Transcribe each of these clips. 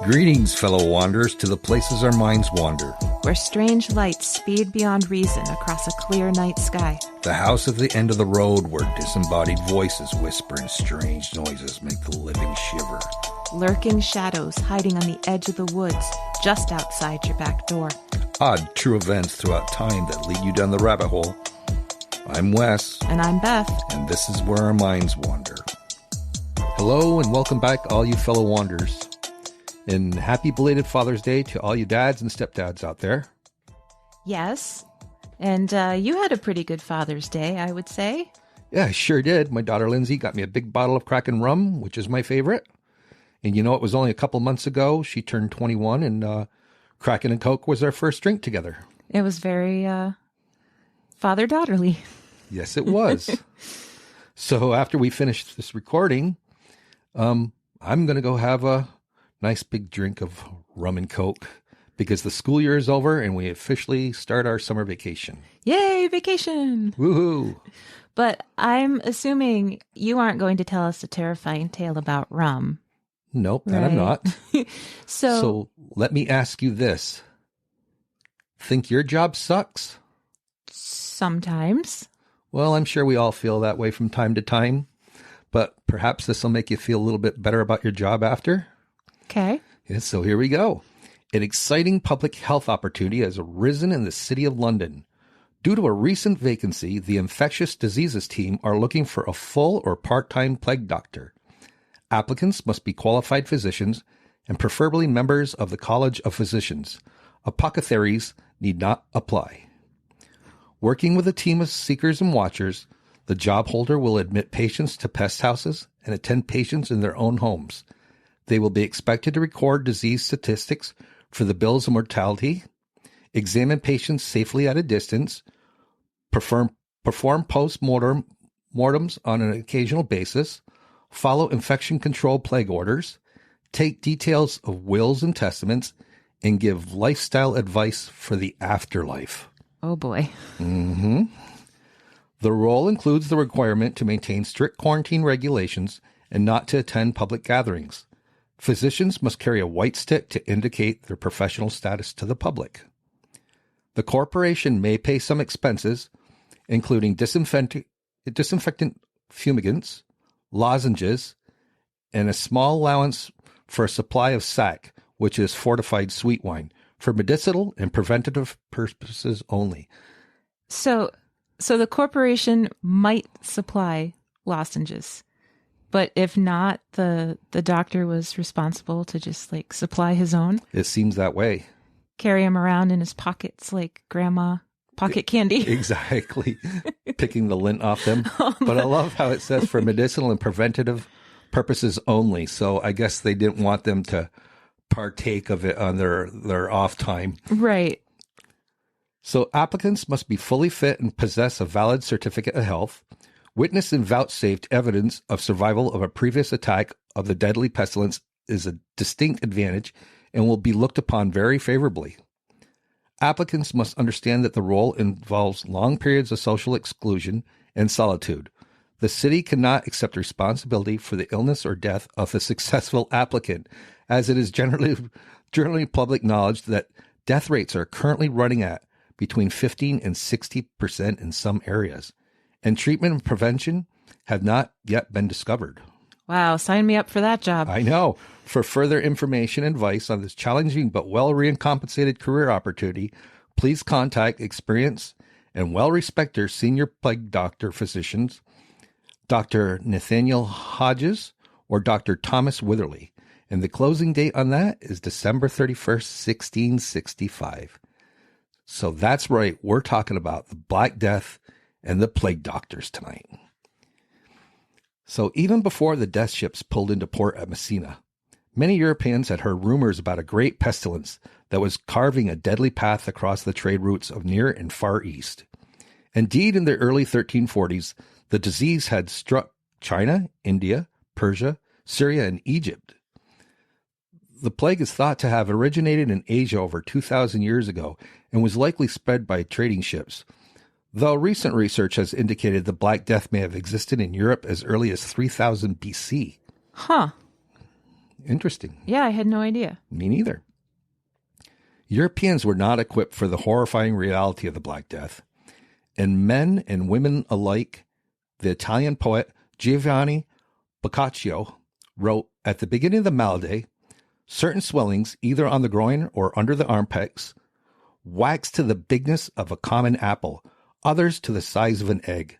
Greetings, fellow wanderers, to the places our minds wander. Where strange lights speed beyond reason across a clear night sky. The house at the end of the road where disembodied voices whisper and strange noises make the living shiver. Lurking shadows hiding on the edge of the woods just outside your back door. Odd, true events throughout time that lead you down the rabbit hole. I'm Wes. And I'm Beth. And this is where our minds wander. Hello and welcome back, all you fellow wanderers. And happy belated Father's Day to all you dads and stepdads out there. Yes. And you had a pretty good Father's Day, I would say. Yeah, I sure did. My daughter Lindsay got me a big bottle of Kraken rum, which is my favorite. And you know, it was only a couple months ago. She turned 21 and Kraken and Coke was our first drink together. It was very father-daughterly. Yes, it was. So after we finish this recording, I'm going to go have a nice big drink of rum and Coke because the school year is over and we officially start our summer vacation. Yay, vacation! Woohoo! But I'm assuming you aren't going to tell us a terrifying tale about rum. Nope, that I'm not. So let me ask you this. Think your job sucks? Sometimes. Well, I'm sure we all feel that way from time to time, but perhaps this will make you feel a little bit better about your job after. Okay. Yeah, so here we go. An exciting public health opportunity has arisen in the city of London. Due to a recent vacancy, the infectious diseases team are looking for a full or part-time plague doctor. Applicants must be qualified physicians and preferably members of the College of Physicians. Apothecaries need not apply. Working with a team of seekers and watchers, the job holder will admit patients to pest houses and attend patients in their own homes. They will be expected to record disease statistics for the bills of mortality, examine patients safely at a distance, perform post-mortems on an occasional basis, follow infection control plague orders, take details of wills and testaments, and give lifestyle advice for the afterlife. Oh boy. Mm-hmm. The role includes the requirement to maintain strict quarantine regulations and not to attend public gatherings. Physicians must carry a white stick to indicate their professional status to the public. The corporation may pay some expenses, including disinfectant fumigants, lozenges, and a small allowance for a supply of sack, which is fortified sweet wine, for medicinal and preventative purposes only. So the corporation might supply lozenges. But if not, the doctor was responsible to just like supply his own. It seems that way. Carry him around in his pockets like grandma pocket candy. Exactly. Picking the lint off them. But I love how it says for medicinal and preventative purposes only. So I guess they didn't want them to partake of it on their off time. Right. So applicants must be fully fit and possess a valid certificate of health. Witnessed and vouchsafed evidence of survival of a previous attack of the deadly pestilence is a distinct advantage and will be looked upon very favorably. Applicants must understand that the role involves long periods of social exclusion and solitude. The city cannot accept responsibility for the illness or death of a successful applicant, as it is generally public knowledge that death rates are currently running at between 15 and 60% in some areas. And treatment and prevention have not yet been discovered. Wow, sign me up for that job. I know. For further information and advice on this challenging but well-recompensated career opportunity, please contact experienced and well-respected senior plague doctor physicians, Dr. Nathaniel Hodges or Dr. Thomas Witherley. And the closing date on that is December 31st, 1665. So that's right. We're talking about the Black Death and the plague doctors tonight. So even before the death ships pulled into port at Messina, many Europeans had heard rumors about a great pestilence that was carving a deadly path across the trade routes of Near and Far East. Indeed, in the early 1340s, the disease had struck China, India, Persia, Syria, and Egypt. The plague is thought to have originated in Asia over 2,000 years ago and was likely spread by trading ships, though recent research has indicated the Black Death may have existed in Europe as early as 3000 BC. Huh. Interesting. Yeah, I had no idea. Me neither. Europeans were not equipped for the horrifying reality of the Black Death. And men and women alike, the Italian poet Giovanni Boccaccio wrote, at the beginning of the malady, certain swellings, either on the groin or under the armpits, wax to the bigness of a common apple, others to the size of an egg.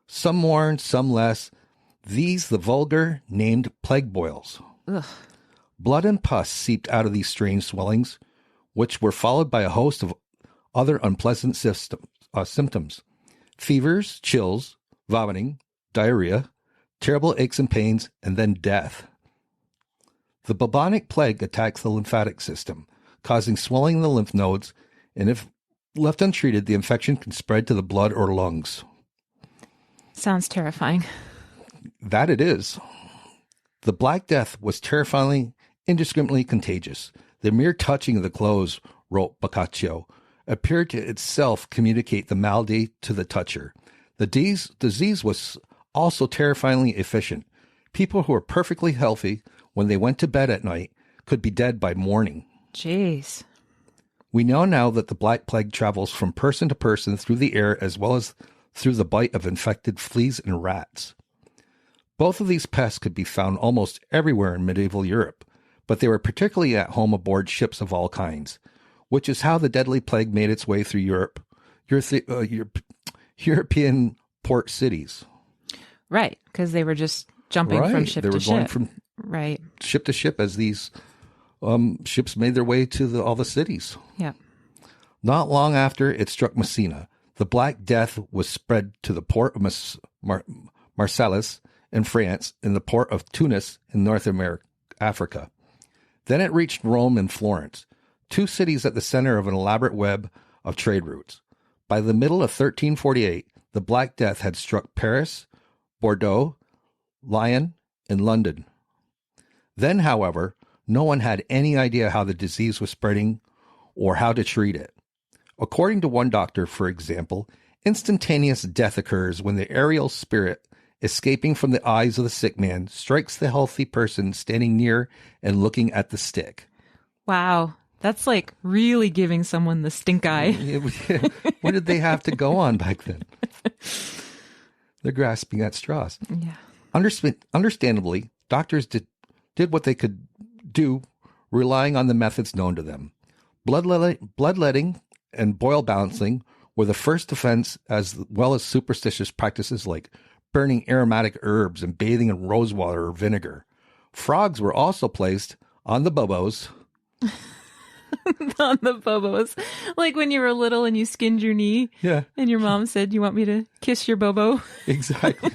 Some more and some less. These the vulgar named plague boils. Ugh. Blood and pus seeped out of these strange swellings, which were followed by a host of other unpleasant symptoms. Fevers, chills, vomiting, diarrhea, terrible aches and pains, and then death. The bubonic plague attacks the lymphatic system, causing swelling in the lymph nodes, and if left untreated, the infection can spread to the blood or lungs. Sounds terrifying. That it is. The Black Death was terrifyingly, indiscriminately contagious. The mere touching of the clothes, wrote Boccaccio, appeared to itself communicate the malady to the toucher. The disease was also terrifyingly efficient. People who were perfectly healthy when they went to bed at night could be dead by morning. Jeez. We know now that the Black Plague travels from person to person through the air as well as through the bite of infected fleas and rats. Both of these pests could be found almost everywhere in medieval Europe, but they were particularly at home aboard ships of all kinds, which is how the deadly plague made its way through European port cities. Right, because they were just jumping from ship to ship. They were going from ship to ship as these ships made their way to all the cities. Yeah. Not long after it struck Messina, the Black Death was spread to the port of Marseilles in France and the port of Tunis in North Africa. Then it reached Rome and Florence, two cities at the center of an elaborate web of trade routes. By the middle of 1348, the Black Death had struck Paris, Bordeaux, Lyon, and London. Then, however, no one had any idea how the disease was spreading or how to treat it. According to one doctor, for example, instantaneous death occurs when the aerial spirit escaping from the eyes of the sick man strikes the healthy person standing near and looking at the stick. Wow. That's like really giving someone the stink eye. What did they have to go on back then? They're grasping at straws. Yeah. Understandably, doctors did what they could do, relying on the methods known to them. Bloodletting and boil balancing were the first defense, as well as superstitious practices like burning aromatic herbs and bathing in rosewater or vinegar. Frogs were also placed on the bobos. On the bobos. Like when you were little and you skinned your knee. Yeah. And your mom said, "You want me to kiss your bobo?" Exactly.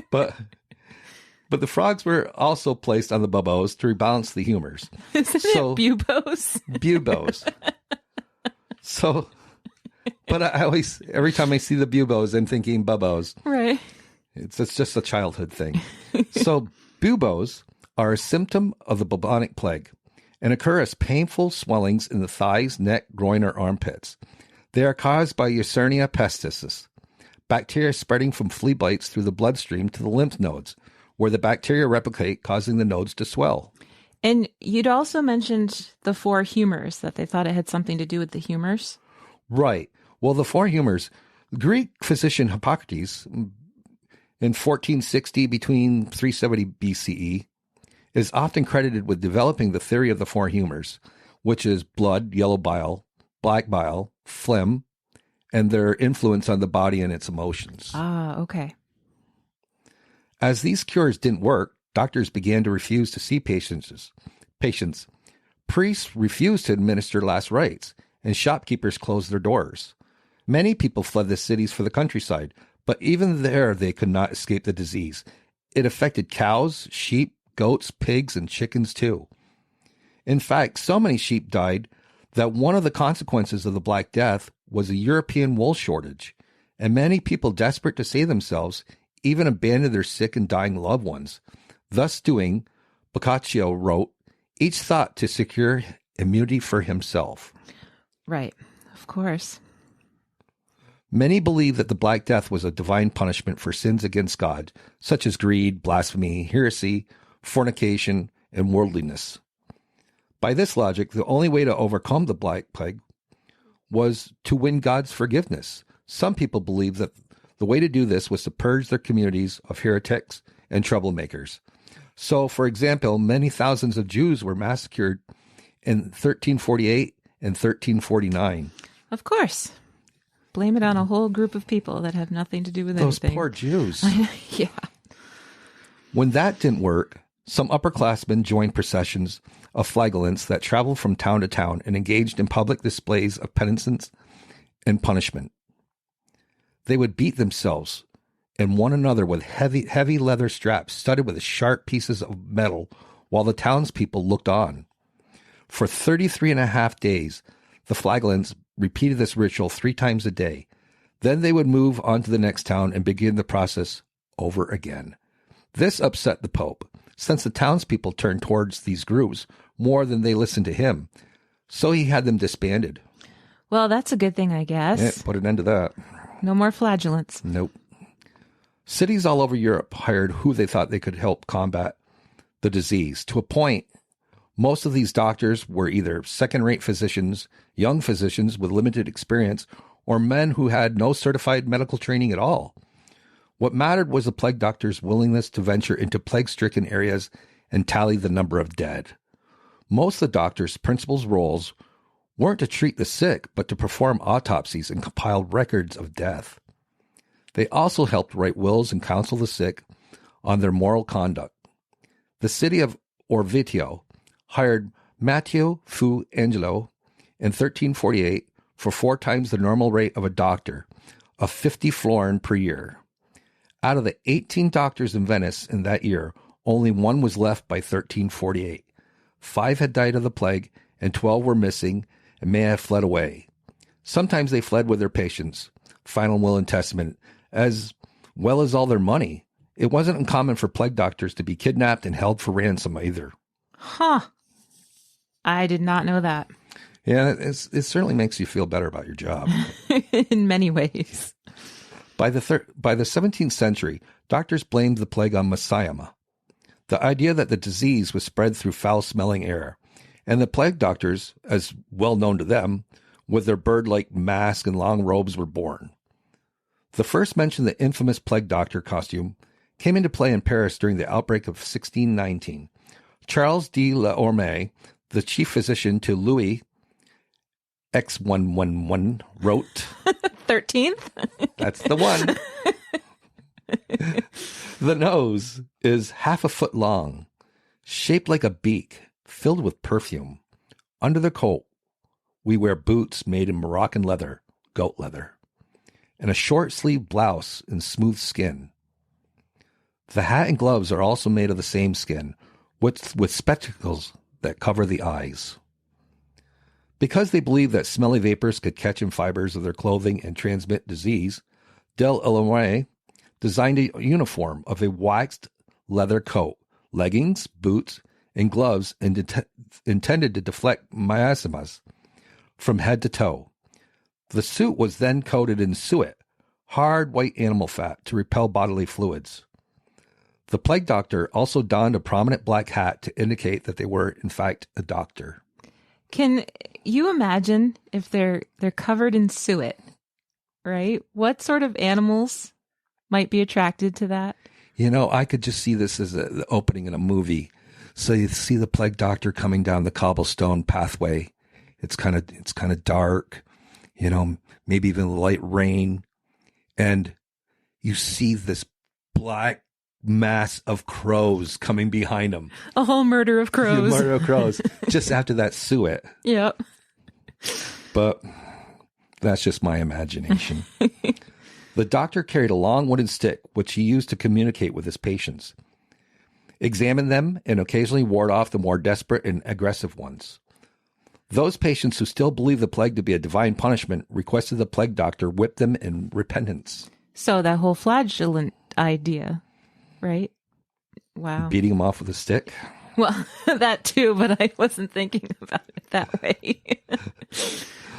But the frogs were also placed on the bobos to rebalance the humors. Isn't it bubos? Bubos. So, but I always, every time I see the bubos, I'm thinking bubos. Right. It's just a childhood thing. So buboes are a symptom of the bubonic plague and occur as painful swellings in the thighs, neck, groin, or armpits. They are caused by Yersinia pestis, bacteria spreading from flea bites through the bloodstream to the lymph nodes, where the bacteria replicate, causing the nodes to swell. And you'd also mentioned the four humors, that they thought it had something to do with the humors. Right. Well, the four humors, Greek physician Hippocrates, in 1460 between 370 BCE, is often credited with developing the theory of the four humors, which is blood, yellow bile, black bile, phlegm, and their influence on the body and its emotions. Ah, okay. As these cures didn't work, doctors began to refuse to see patients. Priests refused to administer last rites, and shopkeepers closed their doors. Many people fled the cities for the countryside, but even there they could not escape the disease. It affected cows, sheep, goats, pigs, and chickens too. In fact, so many sheep died that one of the consequences of the Black Death was a European wool shortage, and many people desperate to save themselves even abandoned their sick and dying loved ones. Thus doing, Boccaccio wrote, each thought to secure immunity for himself. Right, of course. Many believe that the Black Death was a divine punishment for sins against God, such as greed, blasphemy, heresy, fornication, and worldliness. By this logic, the only way to overcome the Black Plague was to win God's forgiveness. Some people believe that the way to do this was to purge their communities of heretics and troublemakers. So, for example, many thousands of Jews were massacred in 1348 and 1349. Of course. Blame it on a whole group of people that have nothing to do with Those anything. poor Jews. Yeah. When that didn't work, some upperclassmen joined processions of flagellants that traveled from town to town and engaged in public displays of penitence and punishment. They would beat themselves and one another with heavy leather straps studded with sharp pieces of metal while the townspeople looked on. For 33 and a half days, the flagellants repeated this ritual 3 times a day. Then they would move on to the next town and begin the process over again. This upset the Pope, since the townspeople turned towards these groups more than they listened to him. So he had them disbanded. Well, that's a good thing, I guess. Yeah, put an end to that. No more flagellants. Nope. Cities all over Europe hired who they thought they could help combat the disease. To a point, most of these doctors were either second-rate physicians, young physicians with limited experience, or men who had no certified medical training at all. What mattered was the plague doctor's willingness to venture into plague-stricken areas and tally the number of dead. Most of the doctor's principal roles weren't to treat the sick, but to perform autopsies and compile records of death. They also helped write wills and counsel the sick on their moral conduct. The city of Orvieto hired Matteo Fu Angelo in 1348 for 4 times the normal rate of a doctor, of 50 florin per year. Out of the 18 doctors in Venice in that year, only 1 was left by 1348. 5 had died of the plague, and 12 were missing and may have fled away. Sometimes they fled with their patients, final will and testament, as well as all their money. It wasn't uncommon for plague doctors to be kidnapped and held for ransom either. Huh. I did not know that. Yeah, it certainly makes you feel better about your job. In many ways. By the 17th century, doctors blamed the plague on Messiah, the idea that the disease was spread through foul-smelling air, and the plague doctors, as well known to them, with their bird-like mask and long robes, were born. The first mention of the infamous plague doctor costume came into play in Paris during the outbreak of 1619. Charles de l'Orme, the chief physician to Louis X111, wrote... 13th? That's the one. The nose is 1/2 foot long, shaped like a beak, filled with perfume. Under the coat, we wear boots made in Moroccan leather, goat leather, and a short-sleeved blouse in smooth skin. The hat and gloves are also made of the same skin, with spectacles that cover the eyes. Because they believed that smelly vapors could catch in fibers of their clothing and transmit disease, Del Illinois designed a uniform of a waxed leather coat, leggings, boots, and gloves intended to deflect miasmas from head to toe. The suit was then coated in suet, hard white animal fat, to repel bodily fluids. The plague doctor also donned a prominent black hat to indicate that they were, in fact, a doctor. Can you imagine if they're covered in suet, right? What sort of animals might be attracted to that? You know, I could just see this as the opening in a movie. So you see the plague doctor coming down the cobblestone pathway. It's kind of dark, you know, maybe even light rain. And you see this black mass of crows coming behind him. A whole murder of crows. Murder of crows. Just after that suet. Yep. But that's just my imagination. The doctor carried a long wooden stick, which he used to communicate with his patients, examined them, and occasionally ward off the more desperate and aggressive ones. Those patients who still believed the plague to be a divine punishment requested the plague doctor whip them in repentance. So that whole flagellant idea, right? Wow. Beating them off with a stick? Well, that too, but I wasn't thinking about it that way.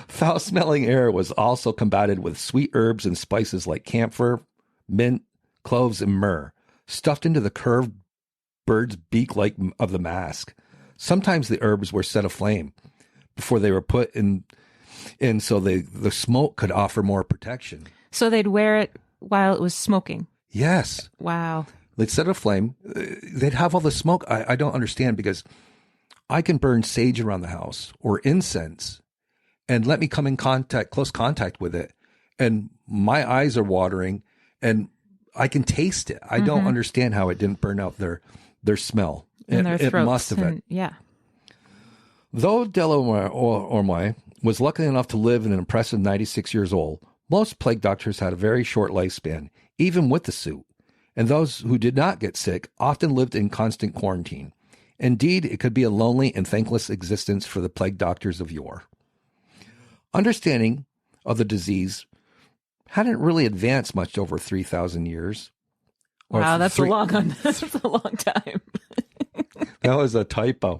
Foul-smelling air was also combated with sweet herbs and spices like camphor, mint, cloves, and myrrh, stuffed into the curved bird's beak like of the mask. Sometimes the herbs were set aflame before they were put in so the smoke could offer more protection. So they'd wear it while it was smoking? Yes. Wow. They'd set aflame. They'd have all the smoke. I don't understand, because I can burn sage around the house or incense and let me come in close contact with it, and my eyes are watering and I can taste it. I don't understand how it didn't burn out their smell. In their throats. It must have. Yeah. Though Delorme was lucky enough to live an impressive 96 years old, most plague doctors had a very short lifespan, even with the suit. And those who did not get sick often lived in constant quarantine. Indeed, it could be a lonely and thankless existence for the plague doctors of yore. Understanding of the disease hadn't really advanced much over 3,000 years. Wow, that's a long time. That was a typo.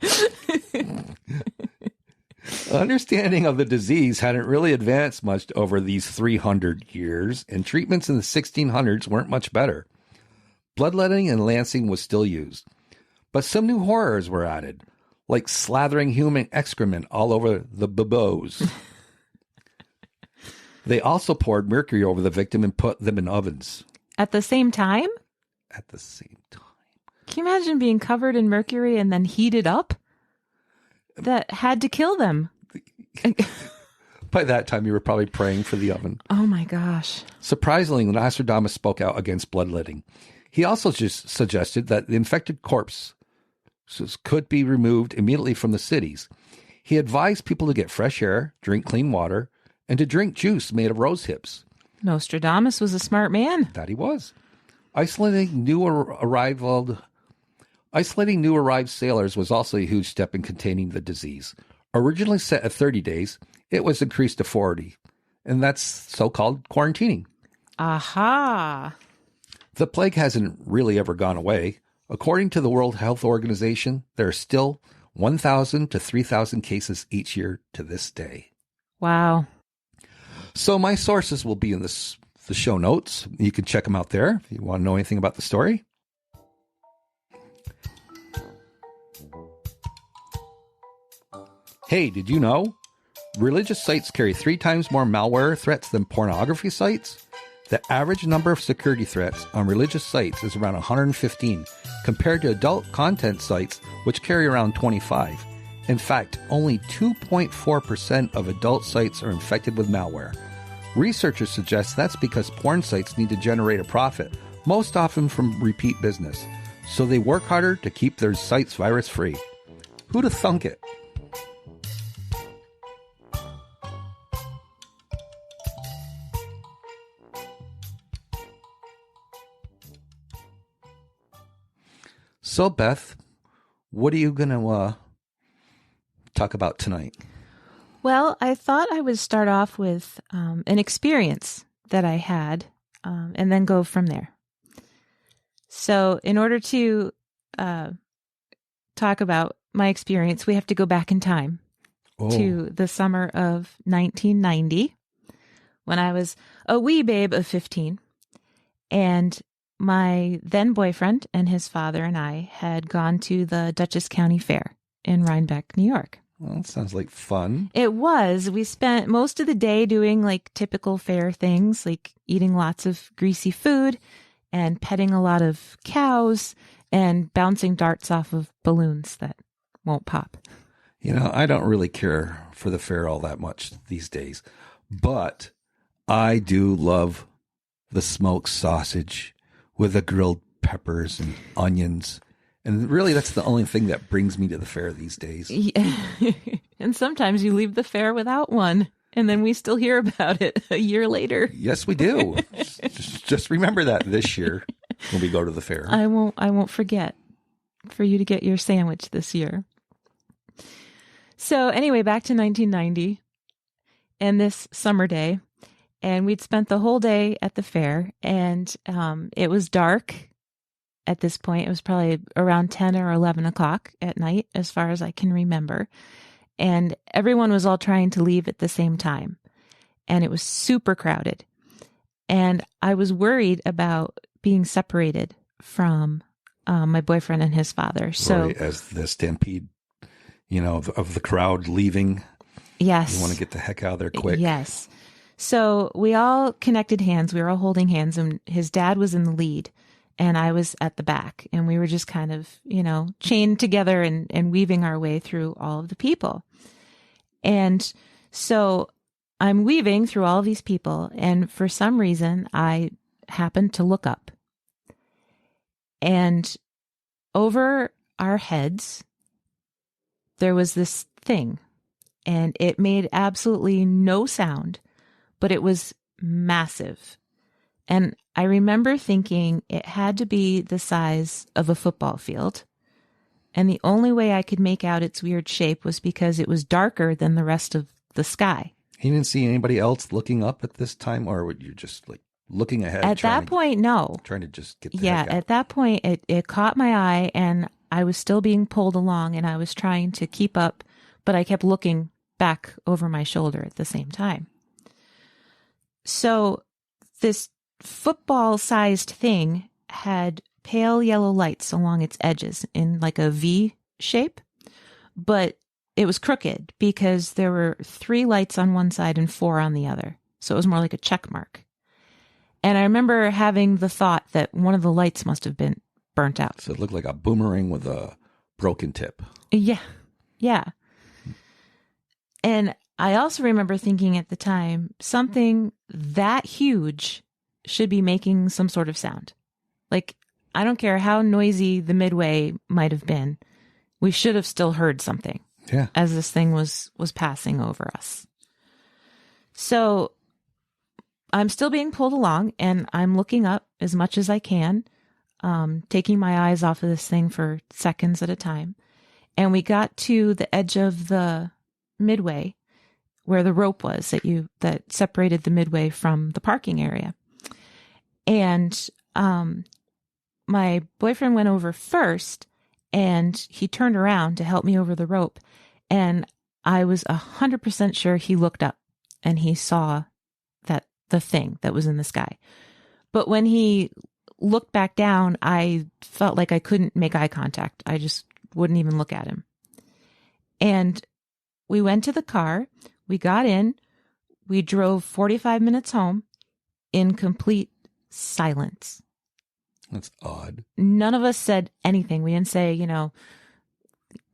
Understanding of the disease hadn't really advanced much over these 300 years, and treatments in the 1600s weren't much better. Bloodletting and lancing was still used, but some new horrors were added, like slathering human excrement all over the babos. They also poured mercury over the victim and put them in ovens. At the same time? At the same time. Can you imagine being covered in mercury and then heated up? That had to kill them. By that time, you were probably praying for the oven. Oh my gosh. Surprisingly, Nostradamus spoke out against bloodletting. He also just suggested that the infected corpses could be removed immediately from the cities. He advised people to get fresh air, drink clean water, and to drink juice made of rose hips. Nostradamus was a smart man. That he was. Isolating new arrived sailors was also a huge step in containing the disease. Originally set at 30 days, it was increased to 40, and that's so-called quarantining. Aha! The plague hasn't really ever gone away. According to the World Health Organization, there are still 1,000 to 3,000 cases each year to this day. Wow. So my sources will be in the show notes. You can check them out there if you want to know anything about the story. Hey, did you know? Religious sites carry 3 times more malware threats than pornography sites. The average number of security threats on religious sites is around 115, compared to adult content sites, which carry around 25. In fact, only 2.4% of adult sites are infected with malware. Researchers suggest that's because porn sites need to generate a profit, most often from repeat business, so they work harder to keep their sites virus-free. Who'd have thunk it? So, Beth, what are you going to talk about tonight? Well, I thought I would start off with an experience that I had and then go from there. So in order to talk about my experience, we have to go back in time to the summer of 1990 when I was a wee babe of 15. And my then boyfriend and his father and I had gone to the Dutchess County Fair in Rhinebeck, New York. Well, that sounds like fun. It was. We spent most of the day doing like typical fair things, like eating lots of greasy food and petting a lot of cows and bouncing darts off of balloons that won't pop. You know, I don't really care for the fair all that much these days, but I do love the smoked sausage with the grilled peppers and onions. And really, that's the only thing that brings me to the fair these days. Yeah. And sometimes you leave the fair without one, and then we still hear about it a year later. Yes, we do. just remember that this year when we go to the fair. I won't forget for you to get your sandwich this year. So anyway, back to 1990 and this summer day, and we'd spent the whole day at the fair, and it was dark. At this point, it was probably around 10 or 11 o'clock at night, as far as I can remember. And everyone was all trying to leave at the same time. And it was super crowded. And I was worried about being separated from my boyfriend and his father. So right, as the stampede, of the crowd leaving. Yes. You want to get the heck out of there quick. Yes. So we all connected hands. We were all holding hands, and his dad was in the lead and I was at the back, and we were just kind of, chained together and weaving our way through all of the people. And so I'm weaving through all of these people, and for some reason I happened to look up, and over our heads there was this thing, and it made absolutely no sound, but it was massive. And I remember thinking it had to be the size of a football field. And the only way I could make out its weird shape was because it was darker than the rest of the sky. You didn't see anybody else looking up at this time, or were you just like looking ahead? At that point, no. Trying to just get the heck out. At that point, it caught my eye, and I was still being pulled along, and I was trying to keep up, but I kept looking back over my shoulder at the same time. So this football-sized thing had pale yellow lights along its edges in like a V shape, but it was crooked because there were 3 lights on one side and 4 on the other. So it was more like a check mark. And I remember having the thought that one of the lights must have been burnt out. So it looked like a boomerang with a broken tip. Yeah. Yeah. And I also remember thinking at the time, something that huge should be making some sort of sound. Like, I don't care how noisy the midway might have been, we should have still heard something. Yeah. As this thing was passing over us. So I'm still being pulled along, and I'm looking up as much as I can, taking my eyes off of this thing for seconds at a time. And we got to the edge of the midway where the rope was that separated the midway from the parking area. And my boyfriend went over first, and he turned around to help me over the rope. And I was 100% sure he looked up and he saw the thing that was in the sky. But when he looked back down, I felt like I couldn't make eye contact. I just wouldn't even look at him. And we went to the car, we got in, we drove 45 minutes home in complete silence. That's odd. None of us said anything. We didn't say,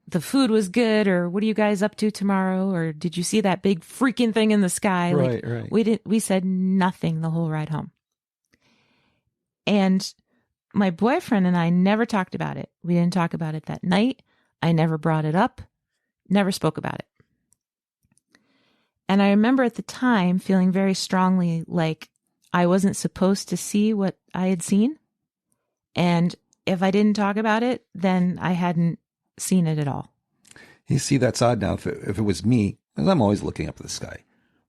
the food was good, or what are you guys up to tomorrow? Or did you see that big freaking thing in the sky? Right. We said nothing the whole ride home. And my boyfriend and I never talked about it. We didn't talk about it that night. I never brought it up, never spoke about it. And I remember at the time feeling very strongly like I wasn't supposed to see what I had seen. And if I didn't talk about it, then I hadn't seen it at all. You see, that's odd now. If it was me, and I'm always looking up at the sky,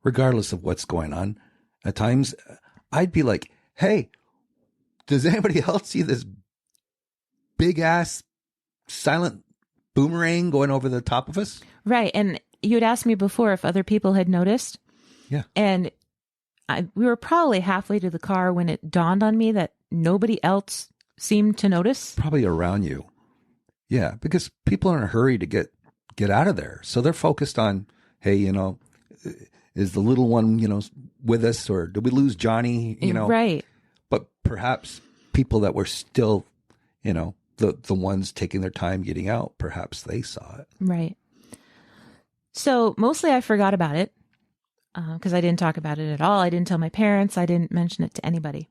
regardless of what's going on, at times I'd be like, hey, does anybody else see this big ass silent boomerang going over the top of us? Right. And you had asked me before if other people had noticed. Yeah. And we were probably halfway to the car when it dawned on me that nobody else seemed to notice. Probably around you. Yeah, because people are in a hurry to get out of there. So they're focused on, hey, is the little one, with us, or did we lose Johnny? Right. But perhaps people that were still, the ones taking their time getting out, perhaps they saw it. Right. So mostly I forgot about it because I didn't talk about it at all. I didn't tell my parents. I didn't mention it to anybody.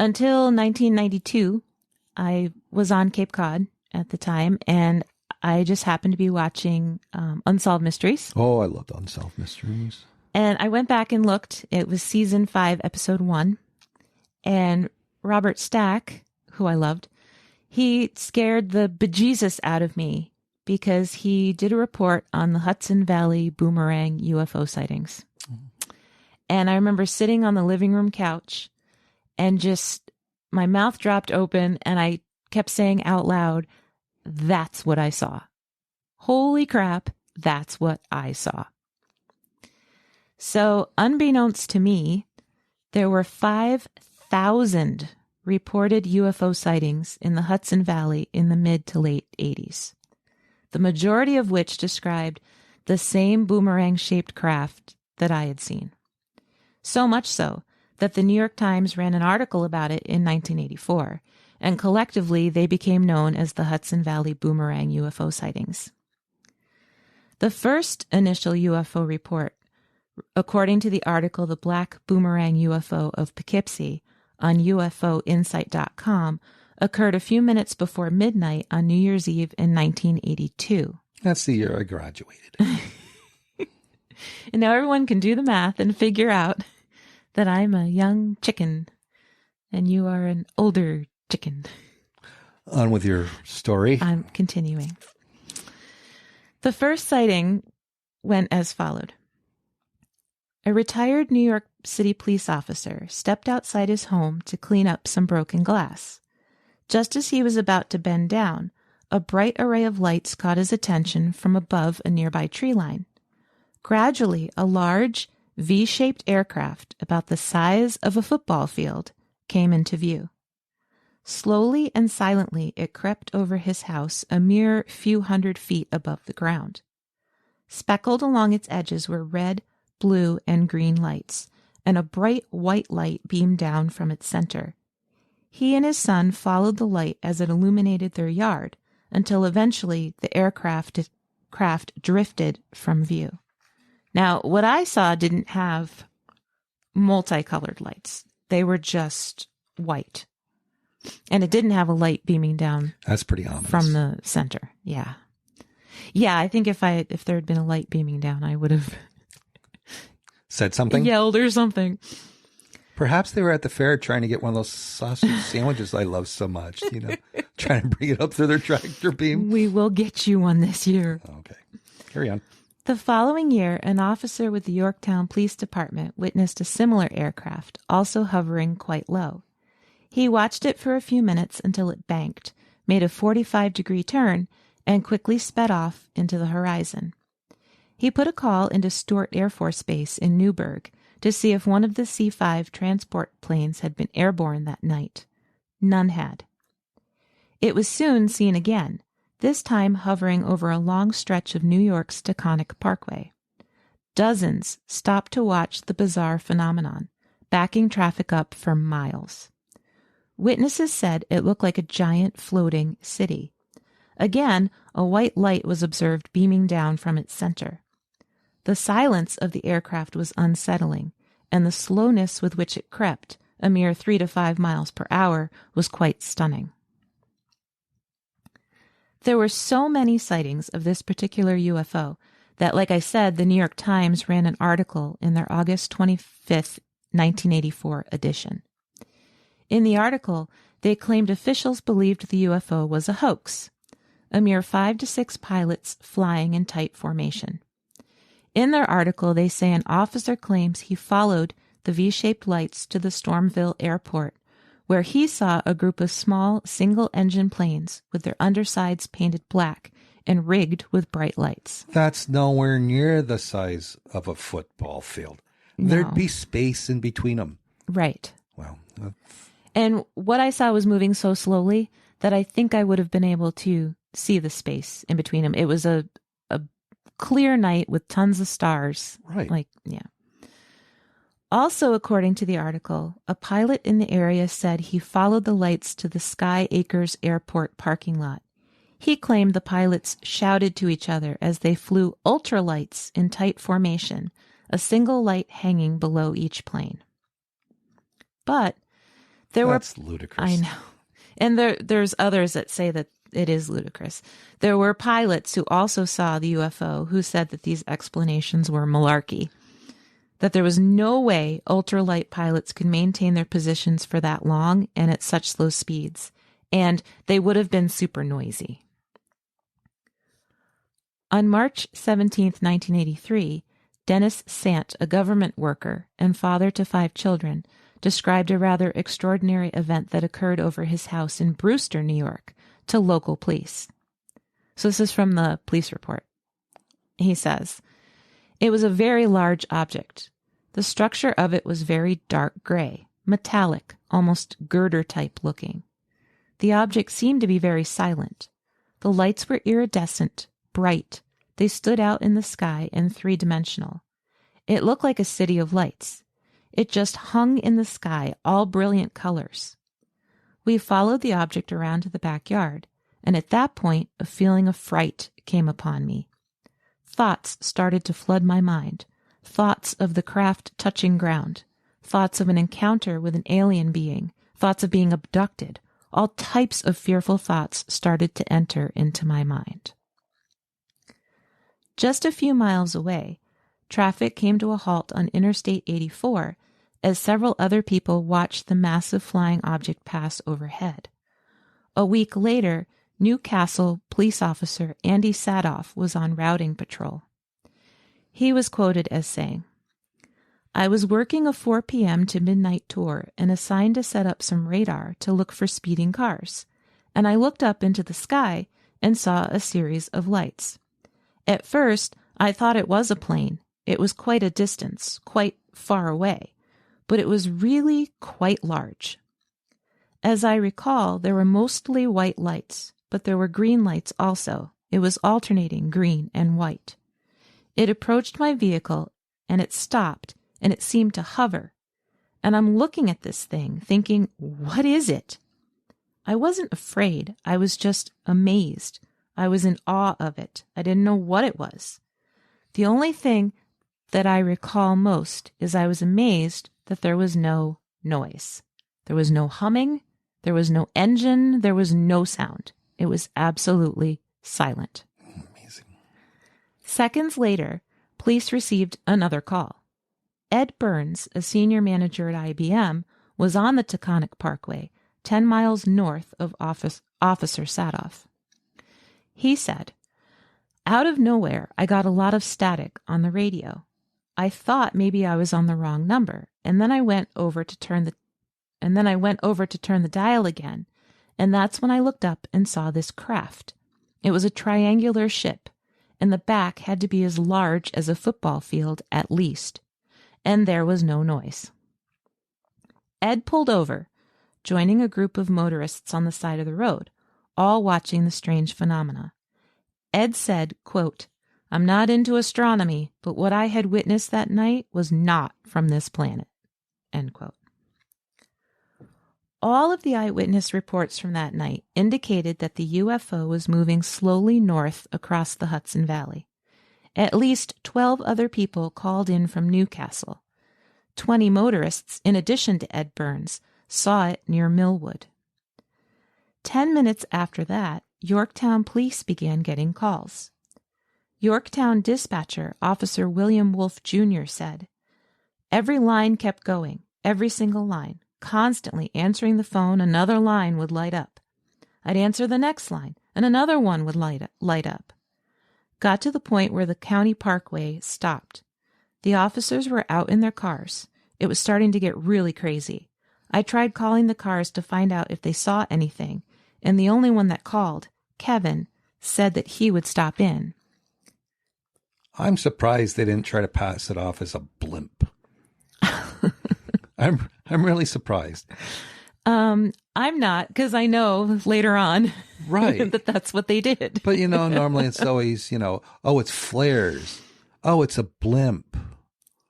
Until 1992, I was on Cape Cod at the time, and I just happened to be watching Unsolved Mysteries. Oh, I loved Unsolved Mysteries. And I went back and looked. It was season 5, episode 1. And Robert Stack, who I loved, he scared the bejesus out of me because he did a report on the Hudson Valley Boomerang UFO sightings. Mm-hmm. And I remember sitting on the living room couch and just my mouth dropped open, and I kept saying out loud, that's what I saw. Holy crap, that's what I saw. So unbeknownst to me, there were 5,000 reported UFO sightings in the Hudson Valley in the mid to late 80s, the majority of which described the same boomerang-shaped craft that I had seen. So much so that the New York Times ran an article about it in 1984, and collectively they became known as the Hudson Valley Boomerang UFO sightings. The first initial UFO report, according to the article The Black Boomerang UFO of Poughkeepsie on UFOinsight.com, occurred a few minutes before midnight on New Year's Eve in 1982. That's the year I graduated. And now everyone can do the math and figure out that I'm a young chicken and you are an older chicken. On with your story. I'm continuing. The first sighting went as followed. A retired New York City police officer stepped outside his home to clean up some broken glass. Just as he was about to bend down, a bright array of lights caught his attention from above a nearby tree line. Gradually, a large, V-shaped aircraft about the size of a football field came into view. Slowly and silently, it crept over his house a mere few hundred feet above the ground. Speckled along its edges were red, blue, and green lights, and a bright white light beamed down from its center. He and his son followed the light as it illuminated their yard until eventually the aircraft drifted from view. Now, what I saw didn't have multicolored lights. They were just white. And it didn't have a light beaming down. That's pretty ominous. From the center. Yeah. Yeah, I think if there had been a light beaming down, I would have said something? Yelled or something. Perhaps they were at the fair trying to get one of those sausage sandwiches I love so much, trying to bring it up through their tractor beam. We will get you one this year. Okay. Carry on. The following year, an officer with the Yorktown Police Department witnessed a similar aircraft, also hovering quite low. He watched it for a few minutes until it banked, made a 45-degree turn, and quickly sped off into the horizon. He put a call into Stewart Air Force Base in Newburgh to see if one of the C-5 transport planes had been airborne that night. None had. It was soon seen again, this time hovering over a long stretch of New York's Taconic Parkway. Dozens stopped to watch the bizarre phenomenon, backing traffic up for miles. Witnesses said it looked like a giant floating city. Again, a white light was observed beaming down from its center. The silence of the aircraft was unsettling, and the slowness with which it crept, a mere 3 to 5 miles per hour, was quite stunning. There were so many sightings of this particular UFO that, like I said, the New York Times ran an article in their August 25th, 1984 edition. In the article, they claimed officials believed the UFO was a hoax, a mere 5 to 6 pilots flying in tight formation. In their article, they say an officer claims he followed the V-shaped lights to the Stormville airport, where he saw a group of small single-engine planes with their undersides painted black and rigged with bright lights. That's nowhere near the size of a football field. No. There'd be space in between them. Right. Wow. And what I saw was moving so slowly that I think I would have been able to see the space in between them. It was a clear night with tons of stars. Right. Yeah. Also, according to the article, a pilot in the area said he followed the lights to the Sky Acres Airport parking lot. He claimed the pilots shouted to each other as they flew ultralights in tight formation, a single light hanging below each plane. But That's ludicrous. I know. And there's others that say that it is ludicrous. There were pilots who also saw the UFO who said that these explanations were malarkey, that there was no way ultralight pilots could maintain their positions for that long and at such slow speeds, and they would have been super noisy. On March 17th, 1983, Dennis Sant, a government worker and father to 5 children, described a rather extraordinary event that occurred over his house in Brewster, New York, to local police. So this is from the police report. He says, "It was a very large object. The structure of it was very dark gray, metallic, almost girder-type looking. The object seemed to be very silent. The lights were iridescent, bright. They stood out in the sky and three-dimensional. It looked like a city of lights. It just hung in the sky, all brilliant colors. We followed the object around to the backyard, and at that point, a feeling of fright came upon me. Thoughts started to flood my mind. Thoughts of the craft touching ground. Thoughts of an encounter with an alien being. Thoughts of being abducted. All types of fearful thoughts started to enter into my mind. Just a few miles away, traffic came to a halt on Interstate 84 as several other people watched the massive flying object pass overhead. A week later, Newcastle police officer Andy Sadoff was on routing patrol. He was quoted as saying, "I was working a 4 p.m. to midnight tour and assigned to set up some radar to look for speeding cars, and I looked up into the sky and saw a series of lights. At first, I thought it was a plane. It was quite a distance, quite far away, but it was really quite large. As I recall, there were mostly white lights, but there were green lights also. It was alternating green and white. It approached my vehicle, and it stopped, and it seemed to hover. And I'm looking at this thing, thinking, what is it? I wasn't afraid. I was just amazed. I was in awe of it. I didn't know what it was. The only thing that I recall most is I was amazed that there was no noise. There was no humming. There was no engine. There was no sound. It was absolutely silent." Amazing. Seconds later, police received another call. Ed Burns, a senior manager at IBM, was on the Taconic Parkway, 10 miles north of Officer Sadoff. He said, "Out of nowhere, I got a lot of static on the radio. I thought maybe I was on the wrong number, and then I went over to turn the dial again, and that's when I looked up and saw this craft. It was a triangular ship, and the back had to be as large as a football field at least, and there was no noise." Ed pulled over, joining a group of motorists on the side of the road, all watching the strange phenomena. Ed said, quote, "I'm not into astronomy, but what I had witnessed that night was not from this planet." End quote. All of the eyewitness reports from that night indicated that the UFO was moving slowly north across the Hudson Valley. At least 12 other people called in from Newcastle. 20 motorists, in addition to Ed Burns, saw it near Millwood. 10 minutes after that, Yorktown police began getting calls. Yorktown dispatcher Officer William Wolfe Jr. said, "Every line kept going, every single line. Constantly answering the phone, another line would light up. I'd answer the next line, and another one would light up. Got to the point where the county parkway stopped. The officers were out in their cars. It was starting to get really crazy. I tried calling the cars to find out if they saw anything, and the only one that called, Kevin, said that he would stop in." I'm surprised they didn't try to pass it off as a blimp. I'm really surprised. I'm not, because I know later on Right. that's what they did. But, normally it's always, oh, it's flares. Oh, it's a blimp.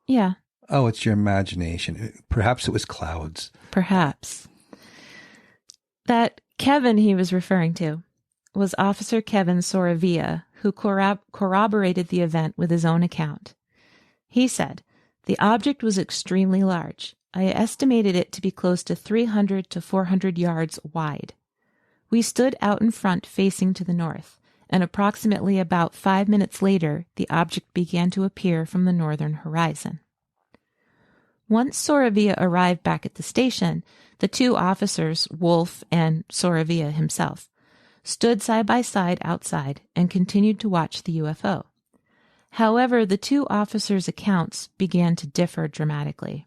Yeah. Oh, it's your imagination. Perhaps it was clouds. Perhaps. That Kevin he was referring to was Officer Kevin Soravia, who corroborated the event with his own account. He said, "The object was extremely large. I estimated it to be close to 300 to 400 yards wide. We stood out in front facing to the north, and approximately about 5 minutes later, the object began to appear from the northern horizon." Once Soravia arrived back at the station, the two officers, Wolfe and Soravia himself, stood side by side outside and continued to watch the UFO. However, the two officers' accounts began to differ dramatically.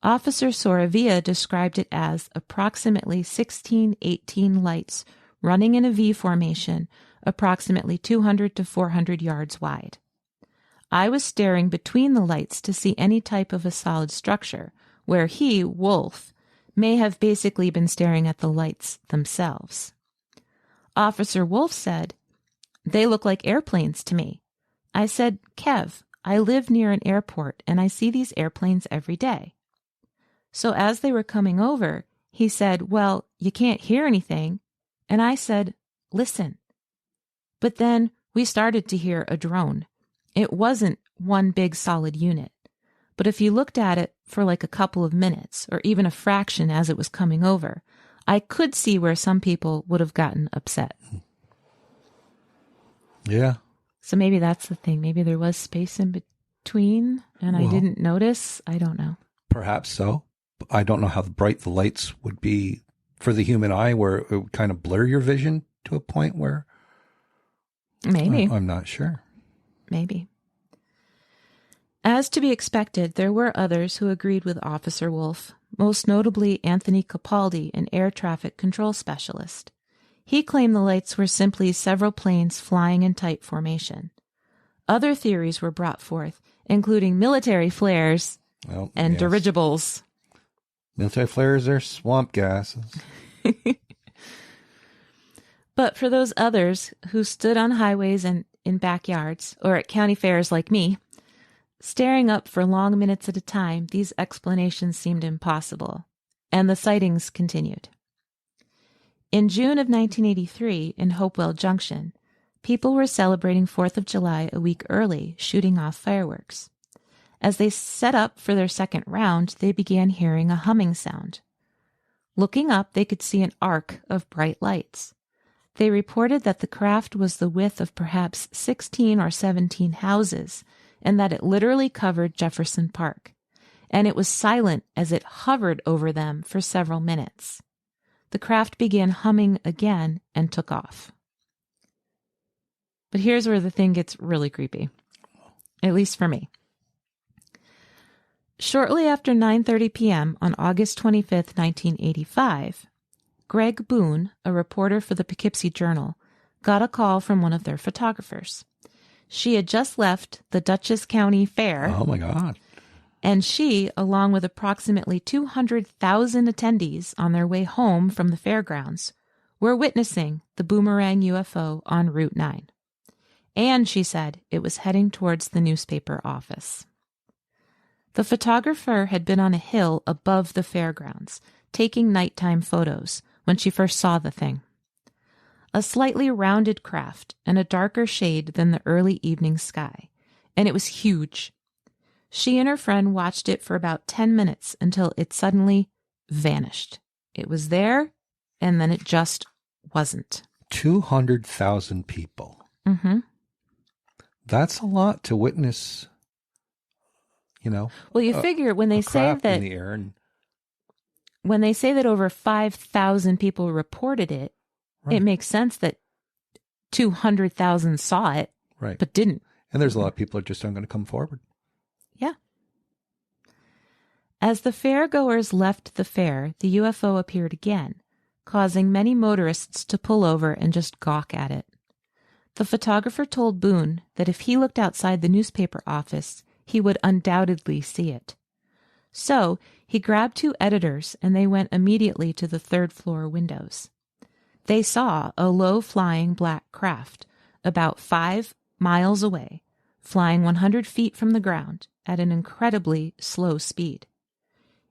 Officer Soravia described it as approximately 18 lights running in a V formation, approximately 200 to 400 yards wide. I was staring between the lights to see any type of a solid structure, where he, Wolfe, may have basically been staring at the lights themselves. Officer Wolf said, "They look like airplanes to me." I said, "Kev, I live near an airport and I see these airplanes every day." So as they were coming over, he said, "Well, you can't hear anything." And I said, "Listen." But then we started to hear a drone. It wasn't one big solid unit. But if you looked at it for like a couple of minutes, or even a fraction as it was coming over, I could see where some people would have gotten upset. Yeah. So maybe that's the thing. Maybe there was space in between and I didn't notice. I don't know. Perhaps so. I don't know how bright the lights would be for the human eye, where it would kind of blur your vision to a point where... Maybe. I'm not sure. Maybe. As to be expected, there were others who agreed with Officer Wolf, most notably Anthony Capaldi, an air traffic control specialist. He claimed the lights were simply several planes flying in tight formation. Other theories were brought forth, including military flares and dirigibles. Military flares are swamp gases. But for those others who stood on highways and in backyards, or at county fairs like me, staring up for long minutes at a time, these explanations seemed impossible, and the sightings continued. In June of 1983, in Hopewell Junction, people were celebrating 4th of July a week early, shooting off fireworks. As they set up for their second round, they began hearing a humming sound. Looking up, they could see an arc of bright lights. They reported that the craft was the width of perhaps 16 or 17 houses, and that it literally covered Jefferson Park, and it was silent as it hovered over them for several minutes. The craft began humming again and took off. But here's where the thing gets really creepy, at least for me. Shortly after 9:30 p.m. on August 25th, 1985, Greg Boone, a reporter for the Poughkeepsie Journal, got a call from one of their photographers. She had just left the Dutchess County Fair. Oh, my God. And she, along with approximately 200,000 attendees on their way home from the fairgrounds, were witnessing the Boomerang UFO on Route 9. And she said it was heading towards the newspaper office. The photographer had been on a hill above the fairgrounds, taking nighttime photos when she first saw the thing. A slightly rounded craft and a darker shade than the early evening sky, and it was huge. She and her friend watched it for about 10 minutes until it suddenly vanished. It was there, and then it just wasn't. 200,000 people. Mm-hmm. That's a lot to witness, you know. Well, you figure when they say that in the air and... when they say that over 5,000 people reported it, right, it makes sense that 200,000 saw it, right, but didn't. And there's a lot of people that just aren't going to come forward. Yeah. As the fairgoers left the fair, the UFO appeared again, causing many motorists to pull over and just gawk at it. The photographer told Boone that if he looked outside the newspaper office, he would undoubtedly see it. So he grabbed 2 editors and they went immediately to the 3rd floor windows. They saw a low-flying black craft about 5 miles away, flying 100 feet from the ground at an incredibly slow speed.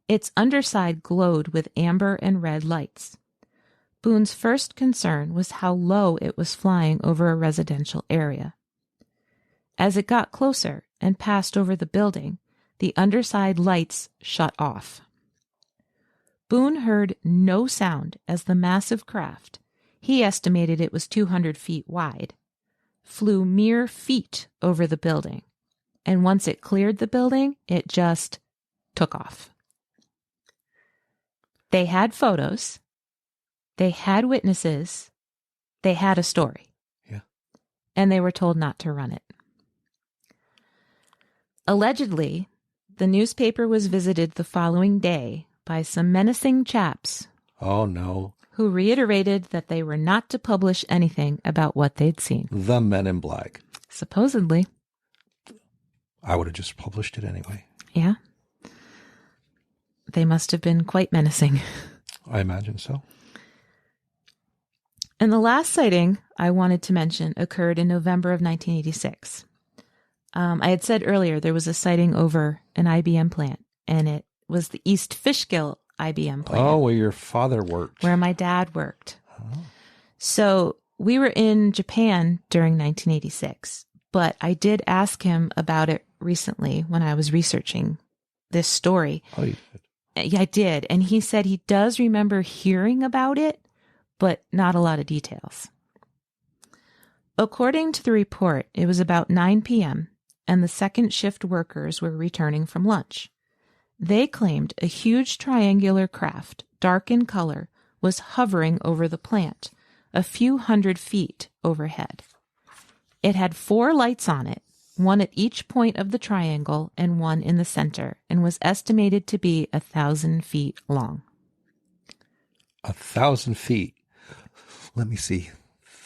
Its underside glowed with amber and red lights. Boone's first concern was how low it was flying over a residential area. As it got closer and passed over the building, the underside lights shut off. Boone heard no sound as the massive craft, he estimated it was 200 feet wide, flew mere feet over the building, and once it cleared the building, it just took off. They had photos, they had witnesses, they had a story. Yeah. And they were told not to run it. Allegedly, the newspaper was visited the following day by some menacing chaps. Oh, no. Who reiterated that they were not to publish anything about what they'd seen. The Men in Black. They must have been quite menacing. I imagine so. And the last sighting I wanted to mention occurred in November of 1986. I had said earlier there was a sighting over an IBM plant, and it was the East Fishkill IBM plant. Oh, where your father worked. Where my dad worked. Oh. So we were in Japan during 1986, but I did ask him about it recently when I was researching this story. Oh, you did? Yeah, I did. And he said he does remember hearing about it, but not a lot of details. According to the report, it was about 9 p.m., and the second shift workers were returning from lunch. They claimed a huge triangular craft, dark in color, was hovering over the plant, a few 100 feet overhead. It had 4 lights on it, one at each point of the triangle and one in the center, and was estimated to be 1,000 feet long. 1,000 feet. Let me see.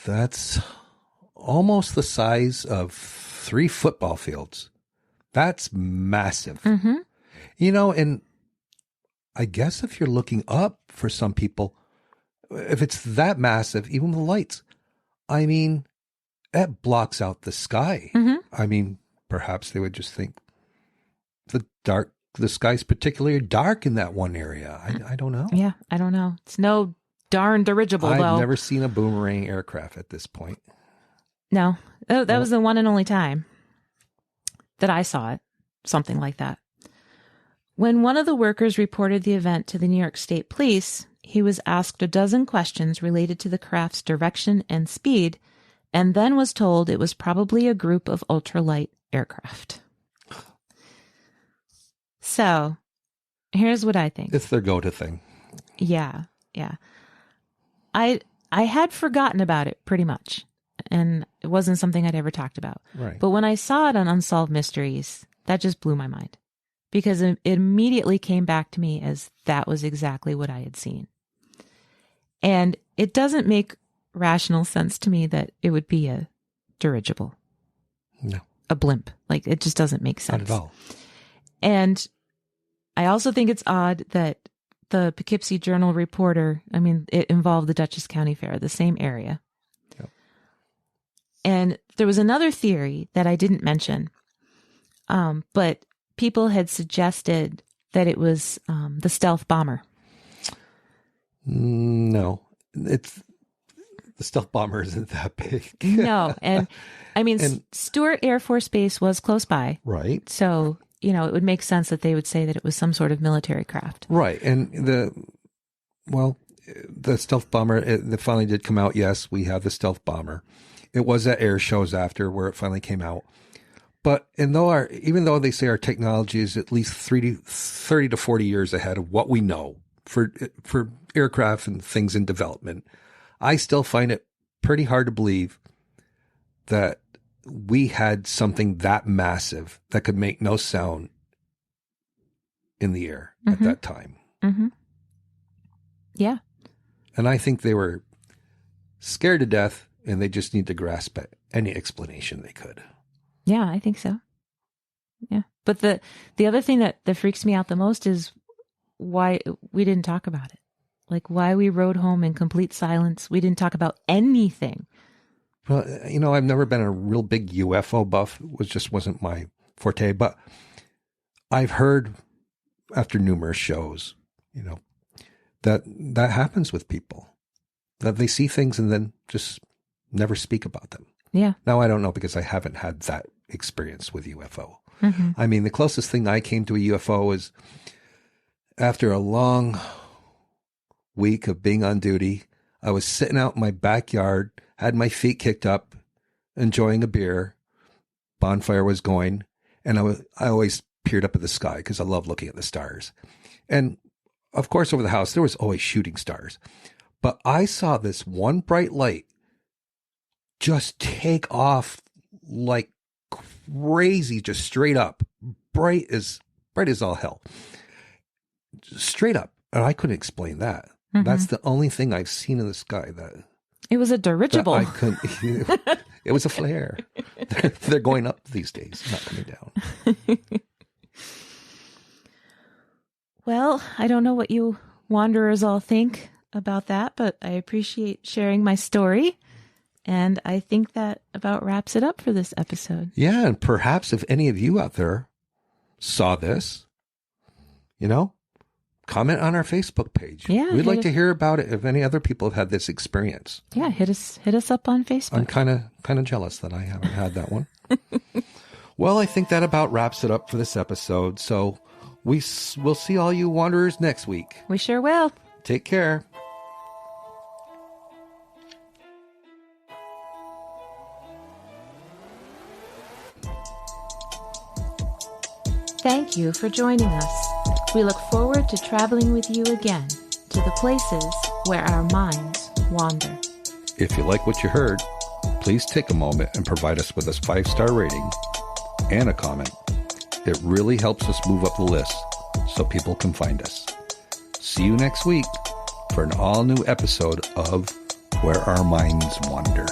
That's almost the size of 3 football fields. That's massive. Mm-hmm. You know, and I guess if you're looking up for some people, if it's that massive, even with lights, I mean, that blocks out the sky. Mm-hmm. I mean, perhaps they would just think the sky's particularly dark in that one area. I don't know. Yeah, I don't know. It's no darn dirigible, though. I've never seen a boomerang aircraft at this point. No, that was the one and only time that I saw it, something like that. When one of the workers reported the event to the New York State Police, he was asked a dozen questions related to the craft's direction and speed, and then was told it was probably a group of ultralight aircraft. So, here's what I think. It's their go-to thing. Yeah. I had forgotten about it pretty much, and it wasn't something I'd ever talked about. Right. But when I saw it on Unsolved Mysteries, that just blew my mind, because it immediately came back to me as that was exactly what I had seen. And it doesn't make rational sense to me that it would be a dirigible. No. A blimp. Like, it just doesn't make sense. Not at all. And I also think it's odd that the Poughkeepsie Journal reporter, I mean, it involved the Dutchess County Fair, the same area. Yep. And there was another theory that I didn't mention, but people had suggested that it was the stealth bomber. No, the stealth bomber isn't that big. No. And I mean, Stewart Air Force Base was close by. Right. So, you know, it would make sense that they would say that it was some sort of military craft. Right. And the stealth bomber, it finally did come out. Yes, we have the stealth bomber. It was at air shows after where it finally came out. But even though they say our technology is at least 30 to 40 years ahead of what we know for aircraft and things in development, I still find it pretty hard to believe that we had something that massive that could make no sound in the air at that time. Mm-hmm. Yeah. And I think they were scared to death, and they just need to grasp at any explanation they could. Yeah, I think so. Yeah. But the other thing that freaks me out the most is why we didn't talk about it. Like, why we rode home in complete silence. We didn't talk about anything. Well, you know, I've never been a real big UFO buff. It just wasn't my forte. But I've heard after numerous shows, you know, that happens with people. That they see things and then just never speak about them. Yeah. Now, I don't know because I haven't had that experience with UFO. Mm-hmm. I mean, the closest thing I came to a UFO was after a long week of being on duty. I was sitting out in my backyard, had my feet kicked up, enjoying a beer. Bonfire was going, and I always peered up at the sky because I love looking at the stars. And of course, over the house, there was always shooting stars. But I saw this one bright light just take off like crazy, just straight up, bright as all hell, straight up. And I couldn't explain that. Mm-hmm. That's the only thing I've seen in the sky that it was a dirigible. I couldn't. It was a flare. They're going up these days, not coming down. Well, I don't know what you wanderers all think about that, but I appreciate sharing my story. And I think that about wraps it up for this episode. Yeah, and perhaps if any of you out there saw this, comment on our Facebook page. Yeah, we'd like to hear about it if any other people have had this experience. Yeah, hit us up on Facebook. I'm kind of jealous that I haven't had that one. Well, I think that about wraps it up for this episode. So we'll see all you wanderers next week. We sure will. Take care. Thank you for joining us. We look forward to traveling with you again to the places where our minds wander. If you like what you heard, please take a moment and provide us with a 5-star rating and a comment. It really helps us move up the list so people can find us. See you next week for an all-new episode of Where Our Minds Wander.